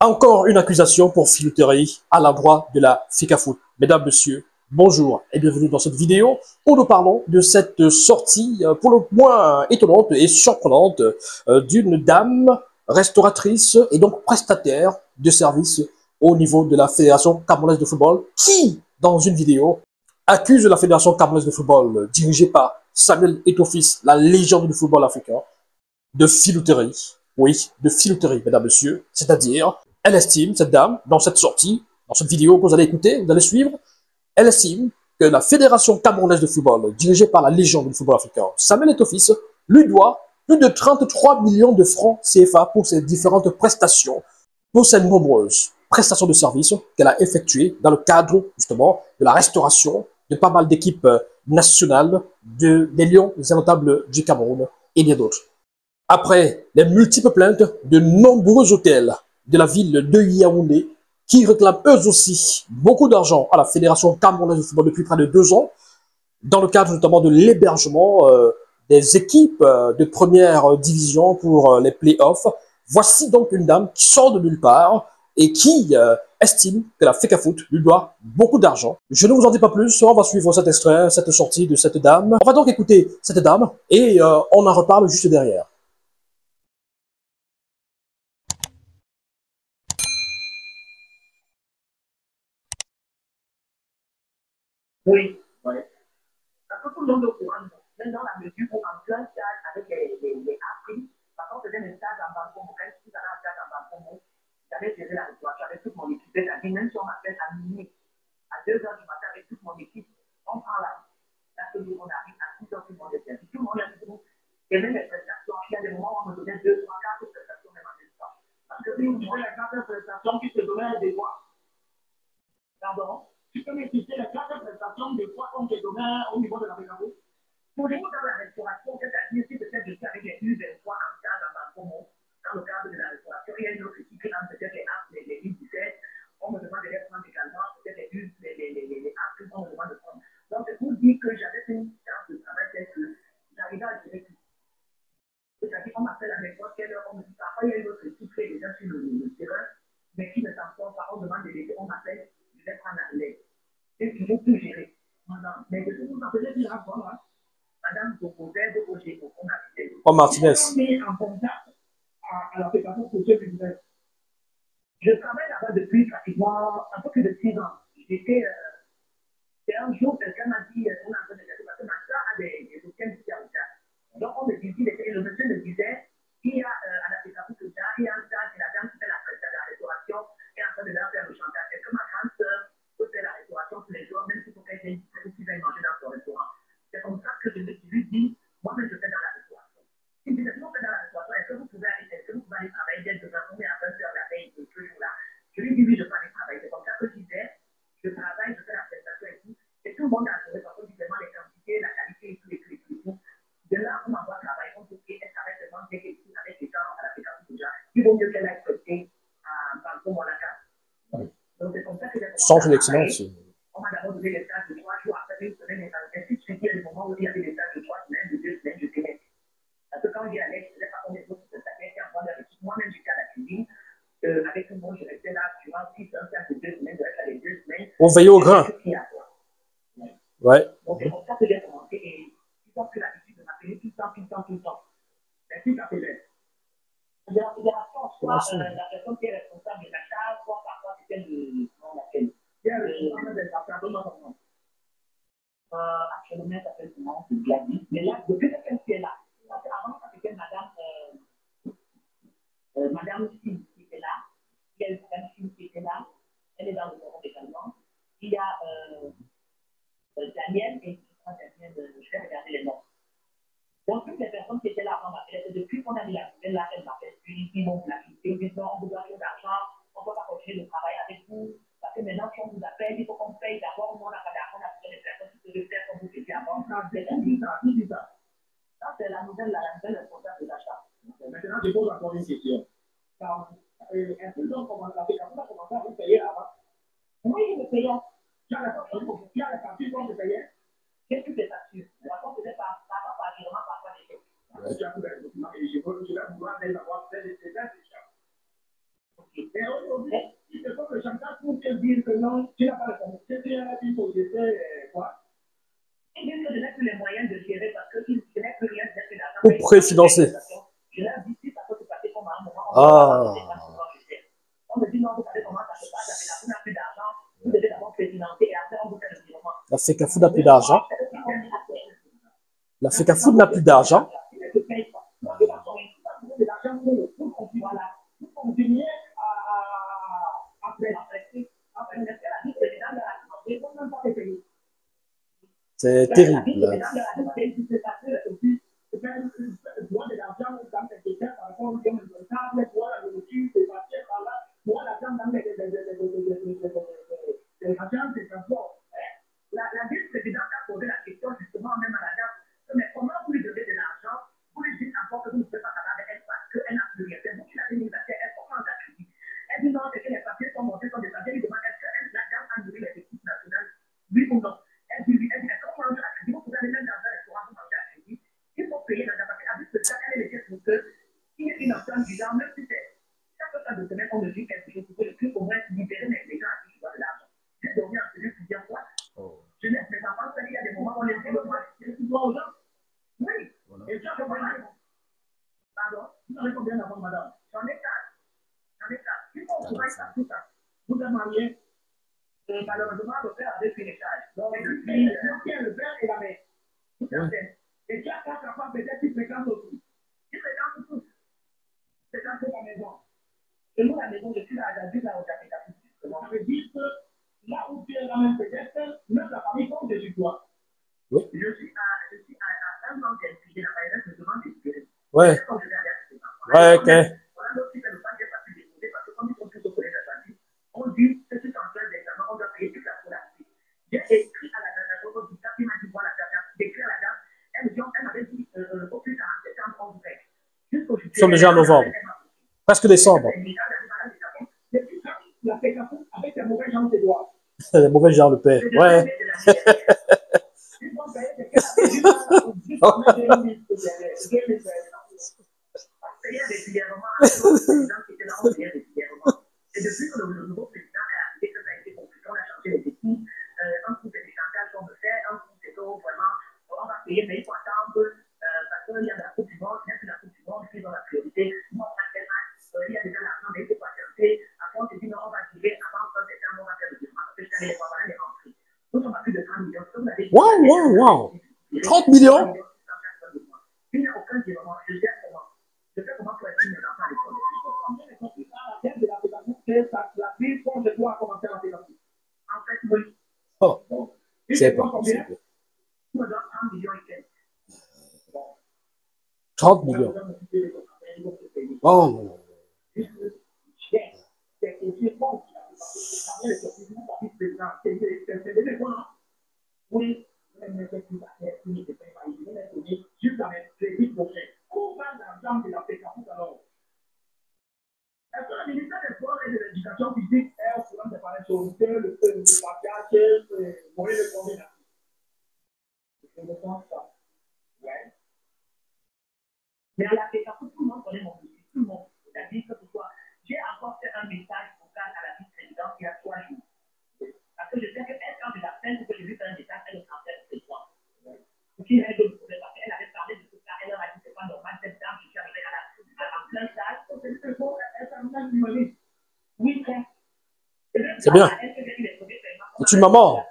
Encore une accusation pour filouterie à l'endroit de la FECAFOOT. Mesdames, Messieurs, bonjour et bienvenue dans cette vidéo où nous parlons de cette sortie pour le moins étonnante et surprenante d'une dame restauratrice et donc prestataire de services au niveau de la Fédération camerounaise de football qui, dans une vidéo, accuse la Fédération camerounaise de football dirigée par Samuel Eto'o-Fils, la légende du football africain, de filouterie. Oui, de filouterie, mesdames, messieurs. C'est-à-dire, elle estime, cette dame, dans cette sortie, dans cette vidéo que vous allez écouter, vous allez suivre, elle estime que la Fédération camerounaise de football, dirigée par la légende du football africain, Samuel Eto'o-Fils, lui doit plus de 33 millions de francs CFA pour ses différentes prestations, pour ses nombreuses prestations de services qu'elle a effectuées dans le cadre, justement, de la restauration de pas mal d'équipes nationales, des Lions indomptables du Cameroun et bien d'autres. Après les multiples plaintes de nombreux hôtels de la ville de Yaoundé qui réclament eux aussi beaucoup d'argent à la Fédération camerounaise de football depuis près de 2 ans, dans le cadre notamment de l'hébergement des équipes de première division pour les playoffs, voici donc une dame qui sort de nulle part et qui estime que la FECAFOOT lui doit beaucoup d'argent. Je ne vous en dis pas plus, on va suivre cet extrait, cette sortie de cette dame. On va donc écouter cette dame et on en reparle juste derrière. Oui, oui. Parce que tout le monde est au courant. Même dans la mesure où, en plein stage avec les Afriques, parce qu'on faisait des stages en Banco, quand je suis allé en stage en Banco, j'avais géré la restauration avec toute mon équipe. C'est-à-dire, même si on m'appelle à minuit, à 2 heures du matin avec toute mon équipe, on prend la parce que nous, on arrive à 6 heures, tout le monde est servi. Tout le monde est debout. Et même les prestations, il y a des moments où on me donnait 2, 3, 4 prestations même en même temps. Parce que oui, moi, les 4 prestations qui se donnaient des fois. Pardon? Tu peux m'expliquer les 4 prestations de fois qu'on te donnait au niveau de la Bécamo? Pour les dans la restauration, c'est-à-dire si peut-être je suis avec les U23 en stage en Bancomo, dans le cadre de la restauration, il y a une autre équipe qui entre peut-être les U17, on me demande de les prendre également, peut-être les actes qu'on me demande de prendre. Donc, c'est pour dire que j'avais une séance de travail telle que j'arrivais à gérer tout. C'est-à-dire qu'on m'appelle à n'importe quelle heure, on me dit parfois il y a une autre équipe qui est déjà sur le terrain, mais qui ne s'en sort pas, on demande de l'aider, on m'appelle, je vais prendre la relève. Et toujours tout gérer. Mais je vous en faisais dire avant, là. Madame Bokover de OGO, on a fait. Oh, Martinez. On est en contact à la Fédération sociale culturelle. Je travaille là-bas depuis pratiquement un peu plus de 6 ans. J'étais. C'est un jour, quelqu'un m'a dit on est en train de faire parce que ma soeur a des hôtels ici à Ouija. Donc, on me dit, le monsieur me disait il y a à la Fédération sociale, il y a un stage et la dame qui fait la restauration est en train de leur faire le chantage. C'est que ma grande soeur peut faire la restauration tous les jours, même s'il faut qu'elle vienne manger dans son restaurant. C'est comme ça que je lui dis, moi-même je fais dans la restauration. Il me dit, si on fait dans la restauration, est-ce que vous pouvez aller travailler dès demain, on est à 20h la veille de ce jour-là? Je lui dis, oui, je peux aller travailler. C'est comme ça que je disais, je travaille, je fais la prestation et tout. Et tout le monde a joué parce que vraiment les quantités, la qualité et tout, et tout, et tout, et tout. De là, on m'envoie travailler, on dit, elle travaille seulement dès qu'elle est avec les gens à la fédération déjà. Il vaut mieux qu'elle aille prêter à Banco Monaca. Donc c'est comme ça que j'ai commencé. Sans une excellence. On m'a d'abord donné les stages de 3 jours, après une semaine, et ainsi de suite. Il y a des moments où il y avait des stages de 3 semaines, de 2 semaines, je tenais. Parce que quand j'y allais, je ne faisais pas comme les autres prestataires qui envoient leur équipe. Moi-même, j'étais à la cuisine. Avec tout le monde, je restais là durant 6 heures, de 2 semaines, je restais à les 2 semaines. On veillait au grain. Ouais. Donc c'est comme ça que j'ai commencé et ils ont pris l'habitude de m'appeler tout le temps, tout le temps, tout le temps. Mais puis ça faisait. La fédération, soit la personne qui est responsable de l'achat, soit parfois c'était le. Comment on l'appelle? Il y a le responsable des affaires, non. Actuellement, ça s'appelle comment? C'est Gladys. Mais là, depuis que est là, parce qu'avant, ça c'était Madame Sim qui était là. Il y a une Madame Sim qui était là. Elle est dans le bureau également. Il y a Daniel et je crois Daniel, je vais regarder les noms. Donc, toutes les personnes qui étaient là avant m'appelaient, depuis qu'on a mis la nouvelle là, elles m'appellent, ils m'ont planifié, ils disent non, on vous donne d'argent, on ne peut pas continuer de travailler avec vous, parce que maintenant, si on vous appelle, il faut qu'on paye d'abord, on n'a pas d'argent, on a besoin des personnes qui peuvent faire comme vous faisiez avant. C'est ça. Ça, c'est la nouvelle responsable de l'achat. Maintenant, je pose encore une question. Est-ce que donc, la fédération a commencé à vous payer avant? Oui, il me payait. Il y a la facture qu'on me payait. J'ai toutes les factures. La compte faisait par virement, parfois des choses. Tu as tous les documents et je vais vouloir les avoir fait les déjà. Et aujourd'hui, il te faut que chantage pour te dire que non, tu n'as pas le temps. Tu as dit pour essayer quoi? Ils disent que je n'ai plus les moyens de gérer parce que je n'ai plus rien de l'argent. Ou préfinancer. Je leur dis si ça peut se passer comme à un moment. Ah. On me dit non, vous savez comment ça se passe, la FECAFOOT n'a plus d'argent, vous devez d'abord préfinancer et après on vous fait le virement. La FECAFOOT n'a plus d'argent. La FECAFOOT n'a plus d'argent. C'est terrible. La vice-présidente a posé la question justement même à la dame, mais comment vous lui donnez de l'argent? Vous lui dites encore que vous ne pouvez pas parler avec elle parce qu'elle n'a plus rien. C'est vous qui l'avez mis parce qu'elle commence à crier. Elle dit non, c'est que les papiers sont montés sur des papiers. Elle lui demande est-ce que la dame a nourri les équipes nationales? Oui ou non? Elle dit oui. Elle dit est-ce qu'on mange à crédit? Vous pouvez aller même dans un restaurant pour manger à crédit. Il faut payer dans un papier. Avec ce cas, elle est laissée pour que s'il y a une action du genre, même si c'est chaque fois de semaine, on me dit quelque chose pour que le plus au moins libérer les gens à qui je dois de l'argent. J'ai dormi en celui plusieurs fois. Je laisse mes enfants, il y a des moments où on les dit, je dois aux gens. Oui. Voilà. Et ça, je vois la réponse. Pardon? Vous avez combien d'enfants, madame? J'en ai 4. J'en ai 4. Il faut qu'on fasse tout ça. Vous êtes mariés. Et malheureusement, le père avait fait les charges. Donc, le père et la mère. Tout à fait. Et tu as 4 enfants, peut-être qu'ils fréquentent aussi. Ils fréquentent tous. C'est dans la maison. Et nous, la maison, je suis là, j'habite là au Japéka. Ça veut dire que là où tu es là même peut-être, même la famille compte sur toi. Oui. Je suis à un an d'infligé la maison, je me demande de libérer. Ouais. Ouais, ok. Voilà l'autre qui fait le pas, j'ai pas pu déposer parce que comme ils sont tous au collège de famille, on dit que si tu en fais des examens, on doit payer toute la scolarité. J'ai écrit à la dame, au dictat, il m'a dit voilà, d'écrire à la dame, elle m'avait dit au plus tard, en septembre, on vous paye. Jusqu'au Nous sommes déjà en novembre. Presque décembre. La FECAFOOT avec les mauvais gens de droit. Les mauvais gens le père. Ouais. Et depuis que le nouveau président est arrivé, que ça a été compliqué, on a changé les équipes. Un coup, c'est des chantages qu'on me fait, un coup, c'est que vraiment, on va payer, mais il faut attendre parce qu'il y a la Coupe du Monde, même si la Coupe du Monde, ils ont la priorité. Moi, on a tel match, il y a déjà l'argent, mais il faut patienter. Après, on se dit, non, on va tirer avant que septembre, on va faire le virement. Parce que je savais les parents, les rentrées. Nous sommes à plus de 30 millions. Wow. 30 millions? Il n'y a aucun virement. Je gère comment? Je fais comment pour aider mes enfants à l'école? La vie, quand je dois commencer à faire. En fait, oui. Oh, c'est pas. Tu me donnes 30 millions et quelques. 30 millions. Oh, non. Oui, est-ce que le ministère des Sports et de l'Éducation physique est au courant des parents sur le patriarche, Maurice Le Comte? Je ne pense pas. Ouais. Mais à la FECAFOOT, tout le monde connaît mon dossier. Tout le monde. C'est-à-dire que pourquoi j'ai encore fait un message vocal à la vice-présidente il y a 3 jours. Parce que je sais qu'elle, quand je l'appelle, que je lui fais un message, elle est en train de président. Qui est de me parce qu'elle avait parlé de tout ça, elle leur a dit que c'est pas normal, cette dame, je suis arrivée en plein stage. Oui, frère. C'est bien. C'est une maman.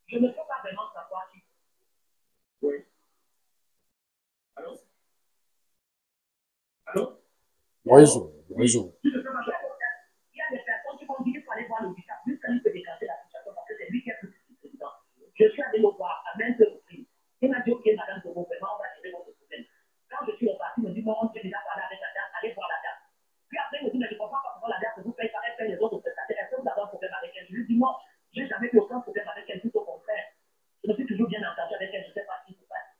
Je ne peux pas vraiment savoir qui. Oui. Allô? Allô? Raison. Il y a des personnes qui vont dire qu'il faut aller voir le bishop, juste qu'il peut déclencher la situation parce que c'est lui qui est le président. Je suis allé le voir à maintes reprises. Il m'a dit, ok, madame, vraiment, on va gérer votre problème. Quand je suis reparti, il me dit, non, j'ai déjà parlé avec la dame, allez voir la dame. Puis après, il me dit, mais je ne comprends pas pourquoi la dame ne vous paye pas, elle paye les autres prestataires. Est-ce que vous avez un problème avec elle? Je lui dis, non, je n'ai jamais eu aucun problème avec elle, tout au contraire. Je me suis toujours bien entendu avec elle, je ne sais pas ce qui se passe.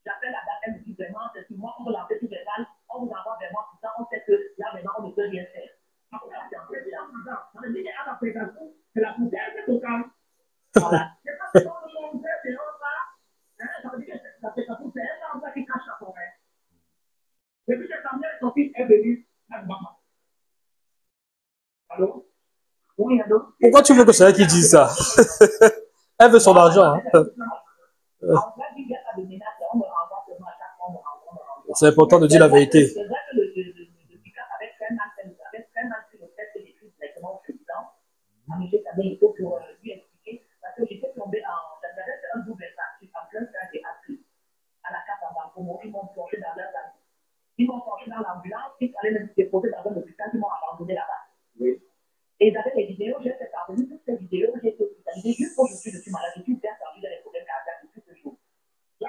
J'appelle la dame, elle me dit vraiment, c'est sur moi, on veut l'enlever tout les balles, on vous envoie vers moi, tout ça, on sait que là maintenant, on ne peut rien faire. C'est la poubelle qui est au calme. Voilà. C'est pas que le monde fait, c'est un ça veut dire que la FECAFOOT, c'est un endroit qui cache la forêt. Depuis que Samuel et son fils est venu à Mbama. Allô? Oui, allô? Pourquoi tu veux que c'est elle qui dise ça? Elle veut son argent. Hein. C'est important de dire la vérité. C'est vrai que le PICAP avait très mal fait le fait que j'écris directement au président, à M. Kabé, pour lui expliquer, parce que j'étais tombé j'avais fait un double impact en plein cas des appris à la carte en banque. Ils m'ont plongé dans leur ambulance. Ils m'ont plongé dans l'ambulance, ils allaient me déposer dans un hôpital, ils m'ont abandonné là-bas. Oui. Et j'avais des vidéos, j'ai fait parvenir toutes ces vidéos, j'ai été hospitalisé juste aujourd'hui, je suis malade, je suis bien perdu dans les problèmes cardiaques depuis ce jour. J'ai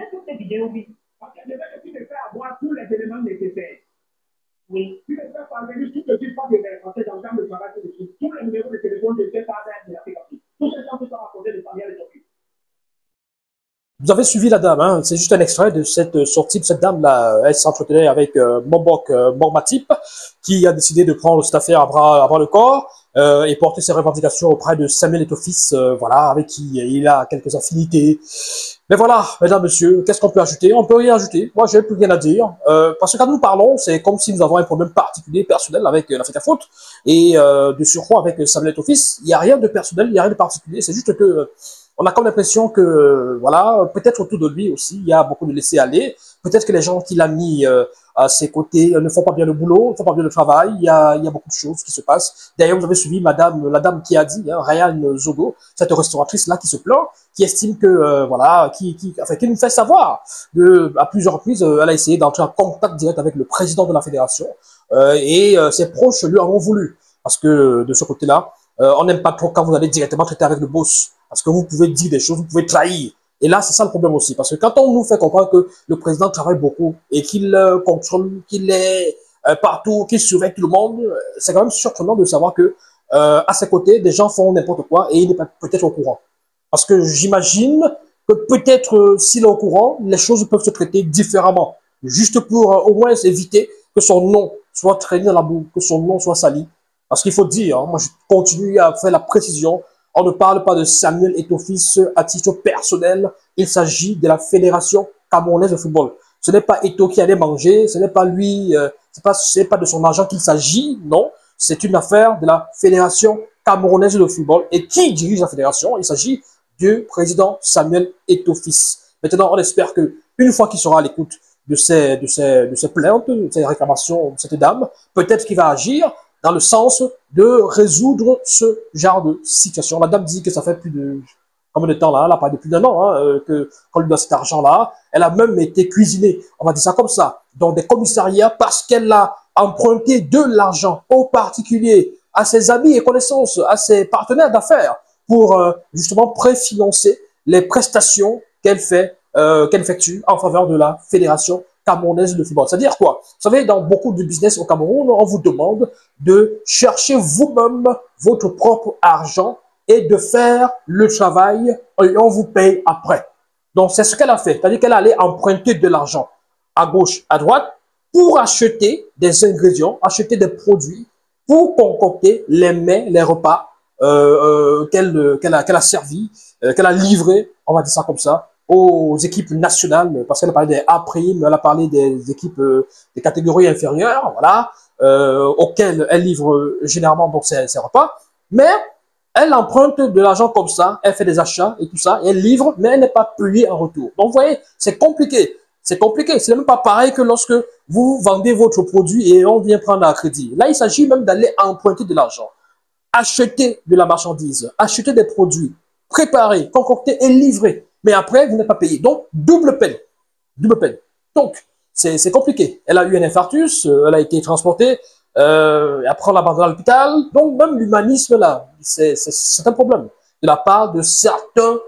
toutes ces vidéos, oui. Parce que tu me fais avoir tous les éléments nécessaires. Oui. Tu me fais parvenir tout ce qui passe de français dans le camp de travail, tous les numéros de téléphone de ces parents de l'Afrique. Tous ces gens qui sont racontés de Samuel et Sophie. Vous avez suivi la dame, hein? C'est juste un extrait de cette sortie de cette dame-là. Elle s'entretenait avec Mombok Mormatip, qui a décidé de prendre cette affaire à bras le corps et porter ses revendications auprès de Samuel Eto'o-Fils, voilà, avec qui il a quelques affinités. Mais voilà, mesdames, messieurs, qu'est-ce qu'on peut ajouter? On peut rien ajouter. Moi, j'ai plus rien à dire. Parce que quand nous parlons, c'est comme si nous avons un problème particulier, personnel avec l'Africafoot. Et de surcroît, avec Samuel Eto'o-Fils, il n'y a rien de personnel, il n'y a rien de particulier. C'est juste que on a comme l'impression que, voilà, peut-être autour de lui aussi, il y a beaucoup de laisser-aller. Peut-être que les gens qu'il a mis à ses côtés ne font pas bien le boulot, ne font pas bien le travail. Il y a beaucoup de choses qui se passent. D'ailleurs, vous avez suivi la dame qui a dit, hein, Ryan Zogo, cette restauratrice-là qui se plaint, qui estime que, voilà, qui nous fait savoir à plusieurs reprises, elle a essayé d'entrer en contact direct avec le président de la fédération et ses proches lui en ont voulu. Parce que de ce côté-là, on n'aime pas trop quand vous allez directement traiter avec le boss. Parce que vous pouvez dire des choses, vous pouvez trahir. Et là, c'est ça le problème aussi. Parce que quand on nous fait comprendre que le président travaille beaucoup et qu'il contrôle, qu'il est partout, qu'il surveille tout le monde, c'est quand même surprenant de savoir que à ses côtés, des gens font n'importe quoi et il n'est pas peut-être au courant. Parce que j'imagine que peut-être s'il est au courant, les choses peuvent se traiter différemment. Juste pour au moins éviter que son nom soit traîné dans la boue, que son nom soit sali. Parce qu'il faut dire, hein, moi je continue à faire la précision, on ne parle pas de Samuel Eto'o-Fils à titre personnel, il s'agit de la Fédération camerounaise de football. Ce n'est pas Eto'o qui allait manger, ce n'est pas lui, c'est pas de son argent qu'il s'agit, non. C'est une affaire de la Fédération camerounaise de football. Et qui dirige la fédération? Il s'agit du président Samuel Eto'o-Fils. Maintenant, on espère que une fois qu'il sera à l'écoute de ces plaintes, de ces réclamations de cette dame, peut-être qu'il va agir dans le sens de résoudre ce genre de situation. La dame dit que ça fait plus de combien de temps là? Elle a parlé de plus d'1 an hein, qu'on lui donne cet argent-là. Elle a même été cuisinée, on va dire ça comme ça, dans des commissariats parce qu'elle a emprunté de l'argent aux particuliers, à ses amis et connaissances, à ses partenaires d'affaires pour justement préfinancer les prestations qu'elle effectue en faveur de la fédération camerounaise de football. C'est-à-dire quoi? Vous savez, dans beaucoup de business au Cameroun, on vous demande de chercher vous-même votre propre argent et de faire le travail et on vous paye après. Donc, c'est ce qu'elle a fait. C'est-à-dire qu'elle allait emprunter de l'argent à gauche, à droite pour acheter des ingrédients, acheter des produits pour concocter les mets, les repas qu'elle a servi, qu'elle a livré, on va dire ça comme ça, aux équipes nationales, parce qu'elle a parlé des A', elle a parlé des équipes des catégories inférieures, voilà, auxquelles elle livre généralement donc ses repas, mais elle emprunte de l'argent comme ça, elle fait des achats et tout ça, et elle livre, mais elle n'est pas payée en retour. Donc vous voyez, c'est compliqué. C'est compliqué. C'est même pas pareil que lorsque vous vendez votre produit et on vient prendre un crédit. Là, il s'agit même d'aller emprunter de l'argent, acheter de la marchandise, acheter des produits, préparer, concocter et livrer. Mais après, vous n'êtes pas payé. Donc, double peine. Double peine. Donc, c'est compliqué. Elle a eu un infarctus, elle a été transportée, après on l'a abandonnée à l'hôpital. Donc, même l'humanisme, là, c'est un problème. De la part de certains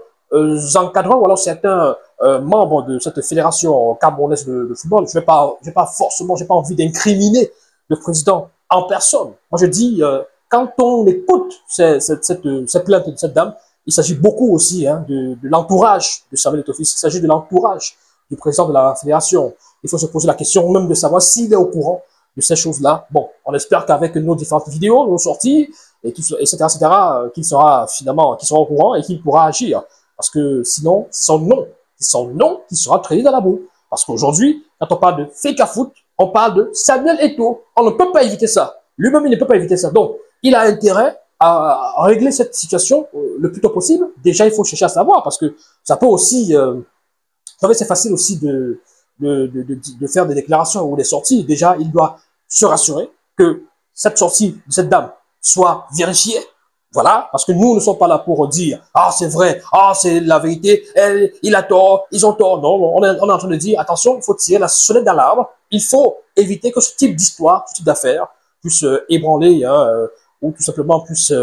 encadrants ou alors certains membres de cette fédération camerounaise de football. Je n'ai pas forcément, j'ai pas envie d'incriminer le président en personne. Moi, je dis, quand on écoute cette plainte de cette dame, il s'agit beaucoup aussi hein, de l'entourage de Samuel Eto'o-Fils. Il s'agit de l'entourage du président de la fédération. Il faut se poser la question même de savoir s'il est au courant de ces choses-là. Bon, on espère qu'avec nos différentes vidéos, nos sorties, et tout, etc., qu'il sera au courant et qu'il pourra agir. Parce que sinon, c'est son nom qui sera traîné dans la boue. Parce qu'aujourd'hui, quand on parle de Fecafoot, on parle de Samuel Eto'o. On ne peut pas éviter ça. Lui-même, il ne peut pas éviter ça. Donc, il a intérêt à régler cette situation le plus tôt possible. Déjà, il faut chercher à savoir, parce que ça peut aussi... vous savez, c'est facile aussi de faire des déclarations ou des sorties. Déjà, il doit se rassurer que cette sortie de cette dame soit vérifiée. Voilà, parce que nous ne sommes pas là pour dire « Ah, c'est vrai, ah, c'est la vérité, il a tort, ils ont tort. » Non, on est en train de dire « Attention, il faut tirer la sonnette d'alarme. Il faut éviter que ce type d'histoire, ce type d'affaires puisse ébranler ou tout simplement puisse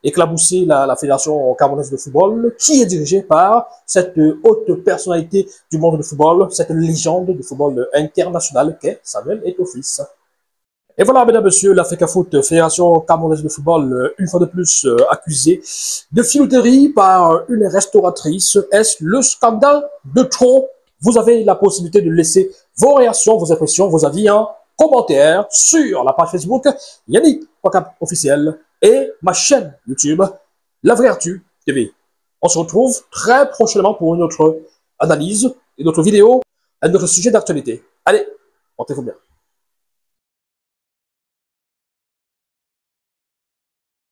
éclabousser la Fédération camerounaise de football, qui est dirigée par cette haute personnalité du monde du football, cette légende du football international qu'est Samuel Eto'o fils. Et voilà, mesdames, messieurs, la Fecafoot, Fédération camerounaise de football, une fois de plus accusée de filouterie par une restauratrice. Est-ce le scandale de trop? Vous avez la possibilité de laisser vos réactions, vos impressions, vos avis en commentaire sur la page Facebook Yannick Wakab officiel et ma chaîne YouTube La Vraie Actu TV. On se retrouve très prochainement pour une autre analyse, une autre vidéo, un autre sujet d'actualité. Allez, portez-vous bien.